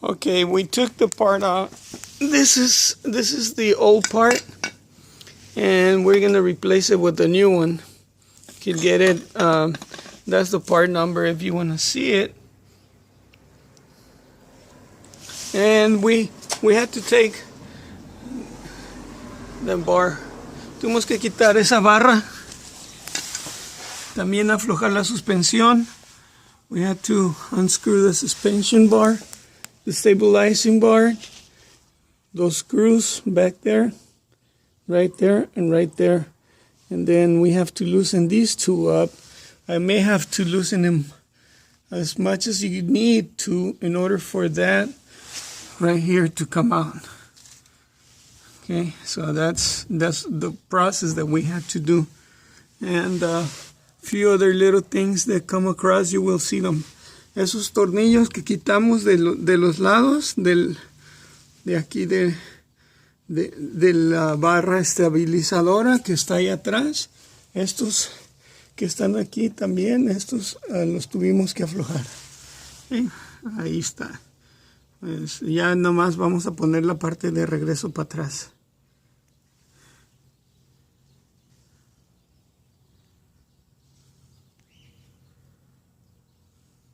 Okay, we took the part out. This is the old part, and we're gonna replace it with the new one. You can get it. That's the part number if you want to see it. And we had to take the bar. Tuvimos que quitar esa barra. También aflojar la suspensión. We had to unscrew the suspension bar, the stabilizing bar, those screws back there, right there, and right there. And then we have to loosen these two up. I may have to loosen them as much as you need to in order for that right here to come out. Okay, so that's the process that we had to do. And few other little things that come across, you will see them. Esos tornillos que quitamos de los lados de aquí de la barra estabilizadora que está ahí atrás, estos que están aquí también, estos los tuvimos que aflojar. ¿Sí? Ahí está. Pues ya nomás vamos a poner la parte de regreso para atrás.